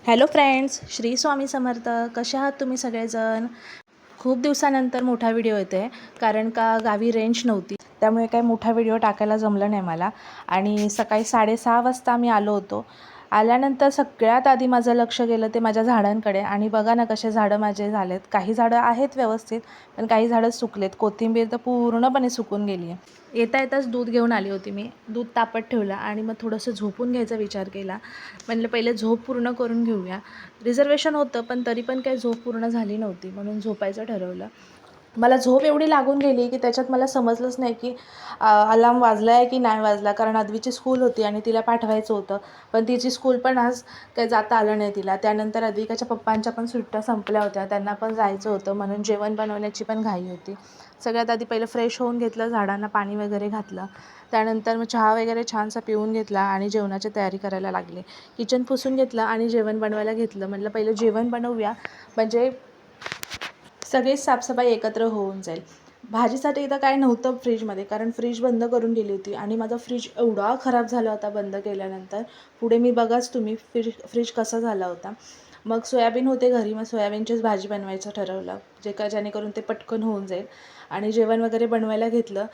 Hello friends, Shri Swami Samarth. कसे आहात तुम्ही सगळेजण? खूप दिवसानंतर मोठा व्हिडिओ येते कारण का गावी रेंज नव्हती, त्यामुळे काही मोठा व्हिडिओ टाकायला जमलं नाही मला. आणि सकाळी 6:30 वाजता मी आलो होतो. आल्यानंतर सगळ्यात आधी माझं लक्ष गेलं ते माझ्या झाडांकडे. आणि बघा ना कसे झाडं माझे झालेत. काही झाडं आहेत व्यवस्थित, पण काही झाडं सुकलेत. कोथिंबीर तर पूर्णपणे सुकून गेली आहे. येता येताच दूध घेऊन आली होती मी. दूध तापत ठेवलं आणि मग थोडंसं झोपून घ्यायचा विचार केला. म्हणलं पहिले झोप पूर्ण करून घेऊया. रिझर्वेशन होतं, पण तरी पण काही झोप पूर्ण झाली नव्हती, म्हणून झोपायचं ठरवलं. मला झोप एवढी लागून गेली की त्याच्यात मला समजलंच नाही की अलार्म वाजला आहे की नाही वाजला. कारण अद्वीची स्कूल होती आणि तिला पाठवायचं होतं, पण तिची स्कूल पण आज काही जाता आलं नाही तिला. त्यानंतर अद्विकाच्या पप्पांच्या पण सुट्ट्या संपल्या होत्या, त्यांना पण जायचं होतं, म्हणून जेवण बनवण्याची पण घाई होती. सगळ्यात आधी पहिलं फ्रेश होऊन घेतलं, झाडांना पाणी वगैरे घातलं. त्यानंतर मग चहा वगैरे छानसा पिऊन घेतला आणि जेवणाची तयारी करायला लागले. किचन पुसून घेतलं आणि जेवण बनवायला घेतलं. म्हटलं पहिलं जेवण बनवूया, म्हणजे सगळीच साफसफाई एकत्र होऊन जाईल. भाजीसाठी तर काय नव्हतं फ्रीजमध्ये, कारण फ्रीज बंद करून गेली होती आणि माझा फ्रीज एवढा खराब झाला होता बंद केल्यानंतर. पुढे मी बघाच तुम्ही फ्रीज कसा झाला होता. मग सोयाबीन होते घरी, मग सोयाबीनचीच भाजी बनवायचं ठरवलं, जेणेकरून ते पटकन होऊन जाईल. आणि जेवण वगैरे बनवायला घेतलं.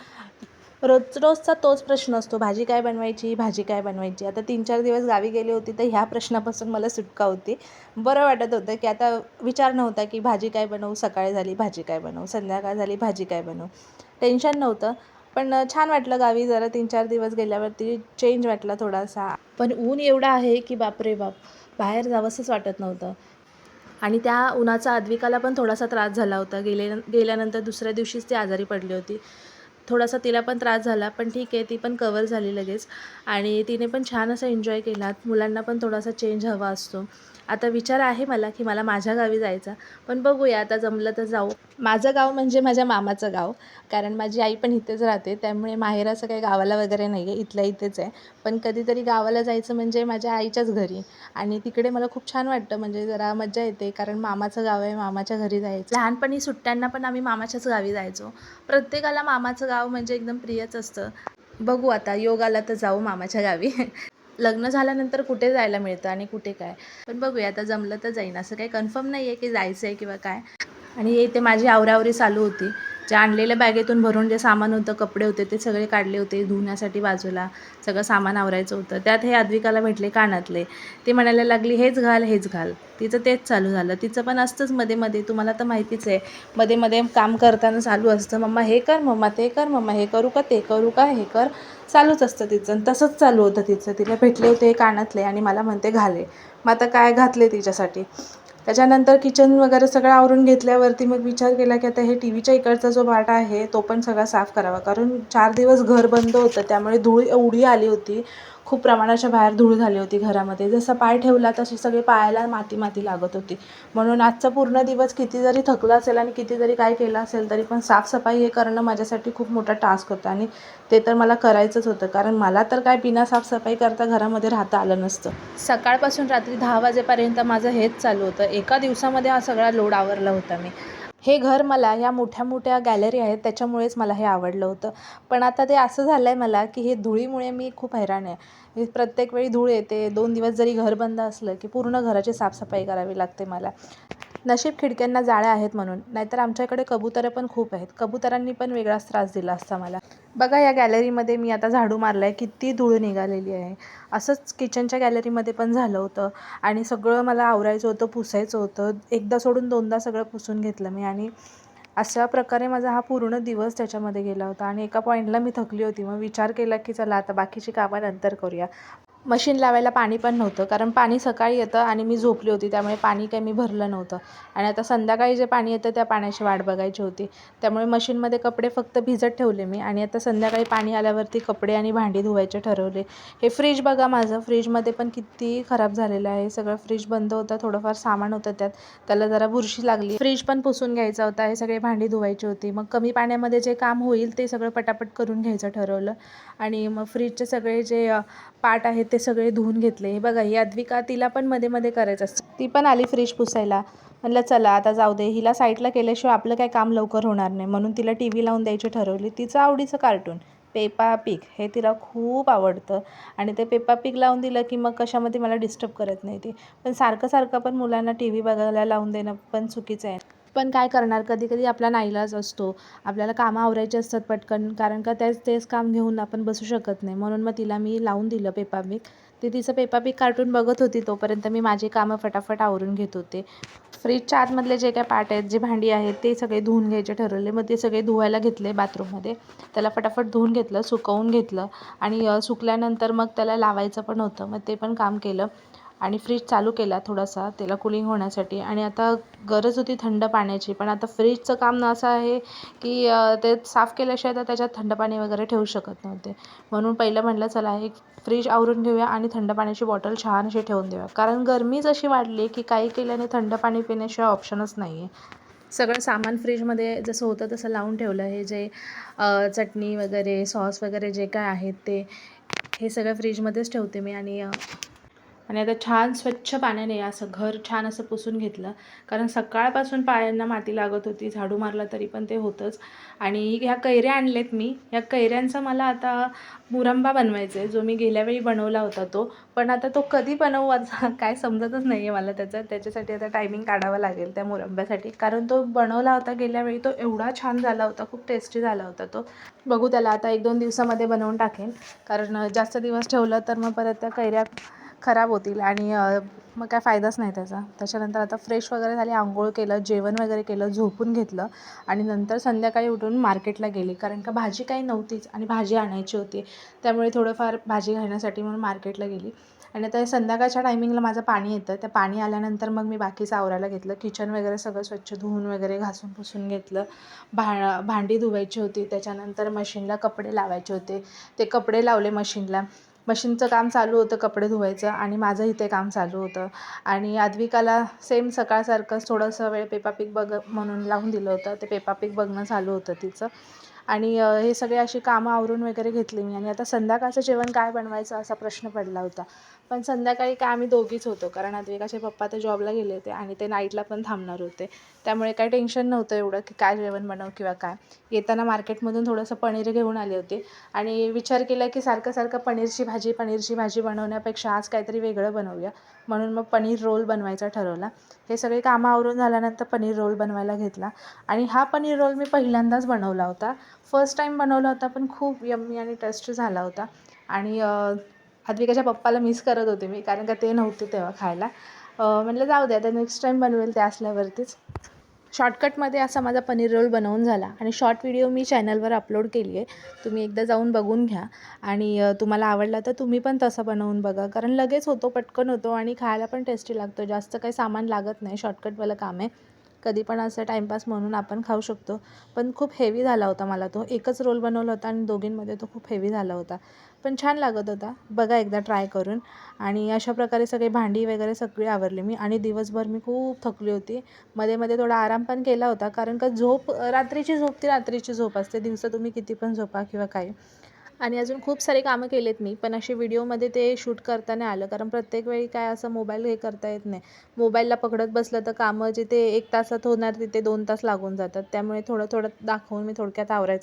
रोजचा तोच प्रश्न असतो, भाजी काय बनवायची, भाजी काय बनवायची. आता 3-4 दिवस गावी गेले होते, तर ह्या प्रश्नापासून मला सुटका होती. बरं वाटत होतं की आता विचार नव्हता की भाजी काय बनवू, सकाळ झाली भाजी काय बनवू, संध्याकाळ झाली भाजी काय बनवू. टेन्शन नव्हतं. पण छान वाटलं गावी जरा 3-4 दिवस गेल्यावरती चेंज वाटला थोडासा. पण ऊन एवढं आहे की बापरे बाप, बाहेर जावंसंच वाटत नव्हतं. आणि त्या उन्हाचा अद्विकाला पण थोडासा त्रास झाला होता. गेल्यानंतर दुसऱ्या दिवशीच ती आजारी पडली होती. थोडासा तिला पण त्रास झाला, पण ठीक आहे, ती पण कवर झाली लगेच. आणि तिने पण छान असं एन्जॉय केला. मुलांना पण थोडासा चेंज हवा असतो. आता विचार आहे मला की मला माझ्या गावी जायचा, पण बघूया आता जमलं तर जाऊ. माझं गाव म्हणजे माझ्या मामाचं गाव, कारण माझी आई पण इथेच राहते, त्यामुळे माहेर असं काही गावाला वगैरे नाही आहे, इथल्या इथेच आहे. पण कधीतरी गावाला जायचं म्हणजे माझ्या आईच्याच घरी. आणि तिकडे मला खूप छान वाटतं, म्हणजे जरा मज्जा येते, कारण मामाचं गाव आहे, मामाच्या घरी जायचं. लहानपणी सुट्ट्यांना पण आम्ही मामाच्याच गावी जायचो. प्रत्येकाला मामाचं गाव म्हणजे एकदम प्रियच असतं. बघू आता योग आला तर जाऊ मामाच्या गावी. लग्न झाल्यानंतर कुठे जायला मिळतं आणि कुठे काय, पण बघूया आता जमलं तर जाईन. असं काही कन्फर्म नाही आहे की जायचं आहे किंवा काय. आणि इथे माझी आवरावरी चालू होती. जे आणलेल्या बॅगेतून भरून जे सामान होतं, कपडे होते, ते सगळे काढले होते धुण्यासाठी बाजूला. सगळं सामान आवरायचं होतं. त्यात हे अद्विकाला भेटले कानातले. ती म्हणायला लागली हेच घाल हेच घाल. तिचं तेच चालू झालं. तिचं पण असतंच मध्ये मध्ये, तुम्हाला तर माहितीच आहे. मध्ये मध्ये काम करताना चालू असतं, मम्मा हे कर, मम्मा ते कर, मम्मा हे करू का, ते करू का, हे कर. चालूच असतं तिचं. आणि तसंच चालू होतं तिचं. तिला भेटले होते कानातले आणि मला म्हणते घाले. मग आता काय घातले तिच्यासाठी. त्याच्यानंतर किचन वगैरे सगळं आवरून घेतल्यावरती मग विचार केला की आता हे टी व्हीच्या इकडचा जो वाटा आहे तो पण सगळा साफ करावा, कारण 4 दिवस घर बंद होतं, त्यामुळे धूळ एवढी आली होती. खूप प्रमाणाच्या बाहेर धूळ झाली होती घरामध्ये. जसं पाय ठेवला तशी सगळे पायाला माती माती लागत होती. म्हणून आजचा पूर्ण दिवस किती जरी थकला असेल आणि किती जरी काय केलं असेल, तरी पण साफसफाई हे करणं माझ्यासाठी खूप मोठा टास्क होता. आणि ते तर मला करायचंच होतं, कारण मला तर काय बिना साफसफाई करता घरामध्ये राहता आलं नसतं. सकाळपासून रात्री 10 वाजेपर्यंत माझं हेच चालू होतं. एका दिवसामध्ये हा सगळा लोड आवरला होता मी. हे घर मला ह्या मोठ्या मोठ्या गॅलरी आहेत त्याच्यामुळेच मला हे आवडलं होतं. पण आता ते असं झालं आहे मला की हे धुळीमुळे मी खूप हैराण आहे. प्रत्येक वेळी धूळ येते. 2 दिवस जरी घर बंद असलं की पूर्ण घराची साफसफाई करावी लागते मला. नशीब खिडक्यांना जाळ्या आहेत म्हणून, नाहीतर आमच्याकडे कबुतरं पण खूप आहेत. कबुतरांनी पण वेगळाच त्रास दिला असता मला. बघा या गॅलरीमध्ये मी आता झाडू मारला आहे, किती धूळ निघालेली आहे. असंच किचनच्या गॅलरीमध्ये पण झालं होतं. आणि सगळं मला आवरायचं होतं, पुसायचं होतं. एकदा सोडून दोनदा सगळं पुसून घेतलं मी. आणि अशा प्रकारे माझा हा पूर्ण दिवस त्याच्यामध्ये गेला होता. आणि एका पॉईंटला मी थकली होती. मग विचार केला की चला आता बाकीची कामं नंतर करूया. मशीन लावायला पाणी पण नव्हतं, कारण पाणी सकाळी येतं आणि मी झोपली होती, त्यामुळे पाणी काही मी भरलं नव्हतं. आणि आता संध्याकाळी जे पाणी येतं त्या पाण्याची वाट बघायची होती. त्यामुळे मशीनमध्ये कपडे फक्त भिजत ठेवले मी. आणि आता संध्याकाळी पाणी आल्यावरती कपडे आणि भांडी धुवायचे ठरवले. हे फ्रीज बघा माझं, फ्रीजमध्ये पण किती खराब झालेलं आहे सगळं. फ्रीज बंद होतं, थोडंफार सामान होतं त्यात, त्याला जरा बुरशी लागली. फ्रीज पण पुसून घ्यायचा होता, हे सगळे भांडी धुवायची होती. मग कमी पाण्यामध्ये जे काम होईल ते सगळं पटापट करून घ्यायचं ठरवलं. आणि मग फ्रीजचे सगळे जे पार्ट आहेत ते सगळे धुवून घेतले. हे बघा ही अद्विका, तिला पण मध्ये मध्ये करायचं असतं. ती पण आली फ्रीज पुसायला. म्हणलं चला आता जाऊ दे, हिला साईडला केल्याशिवाय आपलं काही काम लवकर होणार नाही, म्हणून तिला टी व्ही लावून द्यायची ठरवली, तिचं आवडीचं कार्टून. पेपा पिग हे तिला खूप आवडतं आणि ते पेपा पिग लावून दिलं की मग कशामध्ये मला डिस्टर्ब करत नाही ती. पण सारखं सारखं पण मुलांना टी व्ही बघायला लावून देणं पण चुकीचं आहे. पण काय करणार, कधी कधी आपला नाईलाज असतो, आपल्याला कामं आवरायचे असतात पटकन, कारण का तेच काम घेऊन आपण बसू शकत नाही. म्हणून मग तिला मी लावून दिलं पेपा पिग. ती तिचं पेपा पिग कार्टून बघत होती, तोपर्यंत मी माझी कामं फटाफट आवरून घेत होते. फ्रीजच्या आतमधले जे काय पार्ट आहेत, जे भांडी आहेत, ते सगळे धुवून घ्यायचे ठरवले. मग ते सगळे धुवायला घेतले बाथरूममध्ये. त्याला फटाफट धुवून घेतलं, सुकवून घेतलं आणि सुकल्यानंतर मग त्याला लावायचं पण होतं, मग ते पण काम केलं. आणि फ्रीज चालू केला थोडासा त्याला कूलिंग होण्यासाठी. आणि आता गरज होती थंड पाण्याची, पण आता फ्रीजचं काम असं आहे की ते साफ केल्याशिवाय तर त्याच्यात थंड पाणी वगैरे ठेवू शकत नव्हते. म्हणून पहिलं म्हटलं चला एक फ्रीज आवरून घेऊया आणि थंड पाण्याची बॉटल छान अशी ठेवून देऊया, कारण गरमीच अशी वाढली की काही केल्याने थंड पाणी पिण्याशिवाय ऑप्शनच नाही आहे. सगळं सामान फ्रीजमध्ये जसं होतं तसं लावून ठेवलं. हे जे चटणी वगैरे सॉस वगैरे जे काय आहेत ते हे सगळं फ्रीजमध्येच ठेवते मी. आणि आता छान स्वच्छ पाण्याने असं घर छान असं पुसून घेतलं, कारण सकाळपासून पायांना माती लागत होती. झाडू मारला तरी पण ते होतंच. आणि ह्या कैऱ्या आणलेत मी. ह्या कैऱ्यांचा मला आता मुरंबा बनवायचा आहे, जो मी गेल्या वेळी बनवला होता तो. पण आता तो कधी बनवू आता काय समजतच नाही आहे मला त्याच्यासाठी आता टायमिंग काढावं लागेल त्या मुरंब्यासाठी, कारण तो बनवला होता गेल्या वेळी, तो एवढा छान झाला होता, खूप टेस्टी झाला होता तो. बघू त्याला आता 1-2 दिवसामध्ये बनवून टाकेन, कारण जास्त दिवस ठेवलं तर मग परत त्या कैऱ्या खराब होतील आणि मग काय फायदाच नाही त्याचा. त्याच्यानंतर आता फ्रेश वगैरे झाली, आंघोळ केलं, जेवण वगैरे केलं, झोपून घेतलं आणि नंतर संध्याकाळी उठून मार्केटला गेली, कारण का भाजी काही नव्हतीच आणि भाजी आणायची होती. त्यामुळे थोडंफार भाजी घेण्यासाठी म्हणून मार्केटला गेली. आणि आता संध्याकाळच्या टायमिंगला माझं पाणी येतं, त्या पाणी आल्यानंतर मग मी बाकीचं आवरायला घेतलं. किचन वगैरे सगळं स्वच्छ धुवून वगैरे घासून पुसून घेतलं. भांडी धुवायची होती, त्याच्यानंतर मशीनला कपडे लावायचे होते, ते कपडे लावले मशीनला. मशीनचं काम चालू होतं कपडे धुवायचं, आणि माझं इथे काम चालू होतं. आणि अद्विकाला सेम सकाळसारखंच थोडंसं वेळ पेपा पिग बघ म्हणून लावून दिलं होतं. ते पेपा पिग बघणं चालू होतं तिचं. आणि हे सगळे अशी कामं आवरून वगैरे घेतली मी. आणि आता संध्याकाळचं जेवण काय बनवायचं असा प्रश्न पडला होता. पण संध्याकाळी काय आम्ही दोघीच होतो, कारण अद्विकाचे पप्पा ते जॉबला गेले होते आणि ते नाईटला पण थांबणार होते. त्यामुळे काही टेन्शन नव्हतं एवढं की काय जेवण बनवू किंवा काय. येताना मार्केटमधून थोडंसं पनीर घेऊन आले होते आणि विचार केला की सारखं सारखं पनीरची भाजी बनवण्यापेक्षा आज काहीतरी वेगळं बनवूया, म्हणून मग पनीर रोल बनवायचा ठरवला. हे सगळे कामं आवरून झाल्यानंतर पनीर रोल बनवायला घेतला. आणि हा पनीर रोल मी पहिल्यांदाच बनवला होता, फर्स्ट टाईम बनवला होता, पण खूप यम्मी आणि टेस्टी झाला होता. आणि अद्विकाच्या पप्पाला मिस करत होते मी, कारण का ते नव्हते तेव्हा खायला. म्हटलं जाऊ द्या, आता नेक्स्ट टाईम बनवेल ते असल्यावरतीच. शॉर्टकटमध्ये असा माझा पनीर रोल बनवून झाला आणि शॉर्ट व्हिडिओ मी चॅनलवर अपलोड केली आहे, तुम्ही एकदा जाऊन बघून घ्या. आणि तुम्हाला आवडला तर तुम्ही पण तसं बनवून बघा, कारण लगेच होतो, पटकन होतो आणि खायला पण टेस्टी लागतो. जास्त काही सामान लागत नाही, शॉर्टकटवालं काम आहे. कधी पण असं टाईमपास म्हणून आपण खाऊ शकतो. पण खूप हेवी झाला होता मला तो. एकच रोल बनवला होता आणि दोघींमध्ये तो खूप हेवी झाला होता, पण छान लागत होता. बघा एकदा ट्राय करून. आणि अशा प्रकारे सगळे भांडी वगैरे सगळी आवरली मी. आणि दिवसभर मी खूप थकली होती. मध्ये मध्ये थोडा आराम पण केला होता, कारण का रात्रीची झोप ती रात्रीची झोप असते, दिवसा तुम्ही किती पण झोपा किंवा काय. आणि अजून खूप सारे कामं केलेत मी, पण असे व्हिडिओमध्ये ते शूट करता नाही आलं, कारण प्रत्येक वेळी काय असं मोबाईल हे करता येत नाही. मोबाईलला पकडत बसलं तर कामं जिथे 1 तासात होणार तिथे 2 तास लागून जातात. त्यामुळे थोडं थोडं दाखवून मी थोडक्यात आवरायचं